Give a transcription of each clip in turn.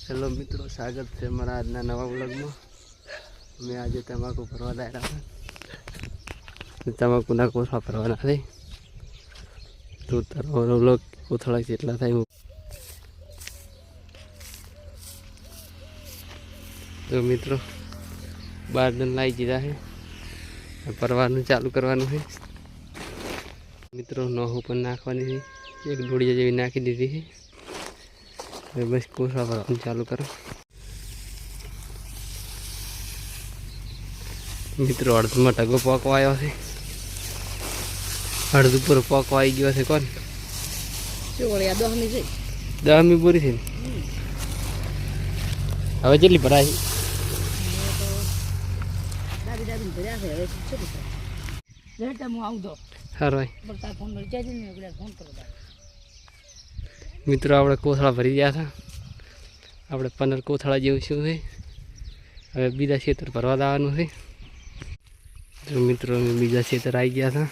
Hello मित्रों, स्वागत है हमारा आज नवा व्लॉग में। मैं आज तमाकू भरवा दायरा तमाकू ना कोठा भरवाना थे तो तारो व्लॉग कोथळा जेटला थाय। तो मित्रों बारडन लाई दीधा है, भरवानुं चालू करवानुं है। मित्रों नोहू पण नाखवानी है, एक डोड़िया जेवी नाखी दीधी है। बस कोठा भरवानुं चालू करो। मित्रों अर्ध में टगो पकवा आयो है, अर्ध पर पकवा आई गयो है। कौन 10મી पूरी थी हवे चली भराई मित्रों આપણે કોથળા ભરી ગયા હતા। આપણે 15 કોથળા જેવું શું છે। હવે બીજા ખેતર ભરવા દાવાનું છે। तो मित्रों में बीजा खेतर आई गया था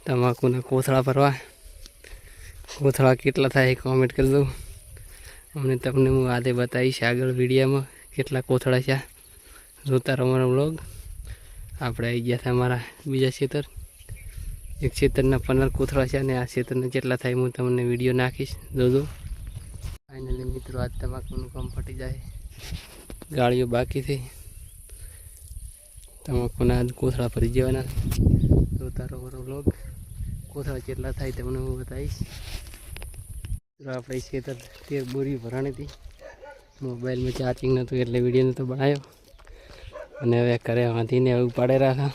तमाकूना कोथळा भरवा। कोथळा केटला थाय कॉमेंट कर दो। हमने तमने हूँ आधे बताईश आगळ वीडियो में केटला कोथळा छे। जोता रहो मारो व्लॉग। આપણે आई गया था अमारा बीजा खेतर। एक खेतरना 15 कोथळा छे अने आ खेतरना जेटला थाय हूँ तमने विडियो नाखीश जोजो। फाइनली मित्रों आज तमाकूनुं काम फटी जाए, गाड़ियों बाकी थी। तमाकूना आज कोथळा भरी जवाना। जोता रहो मारो व्लॉग। कोथळा जेटला थाय तमने हूँ बताईश। तो આપણે ખેતર 13 બોરી ભરાણી હતી। મોબાઈલ में ચાર્જિંગ નહોતું એટલે વિડીયો નહોતો બનાવ્યો। અને હવે ઘરે વાંધીને હવે ઉપાડે રહ્યા હતા।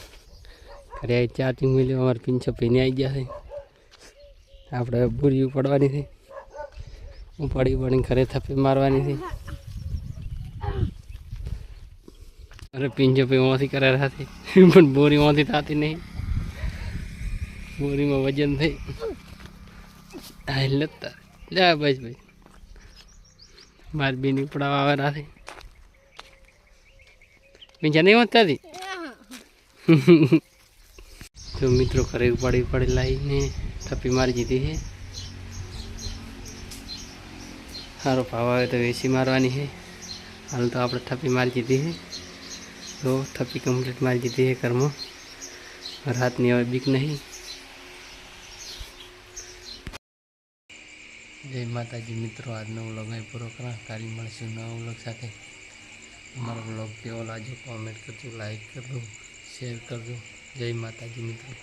ઘરે આવી ચાર્જિંગ મળ્યું। અમારે પિંછો પીને આવી ગયા છે। આપણે બોરી ઉપાડવાની છે। ઉપાડી ઘરે થપ્પી મારવાની છે। अरे पिंजो पे वहाँ करे रहा थे पण बोरी वहाँ थी नहीं। बोरी में वजन थे लता जा बस भाई मार भी नहीं पड़ावा रहा थे। पिंजा नहीं होता थी तो मित्रों करे उपाड़ी उपाड़ी लाई ने थप्पी मारी जीती है। सारो भाव आए तो वेसी मारवानी है। हाल तो आप थप्पी मारी जीती है। तो थप्पी कम्प्लीट मारी दीधी है कर्म। रात नहीं हवे बीक नहीं। जय माताजी मित्रों, आज नो व्लॉग में पूरा करा। काली मळीशुं नवा व्लॉग साथे। हमारा व्लॉग केवो लाग्यो कॉमेंट करजो, लाइक कर दो, शेयर कर दो। जय माताजी मित्रों।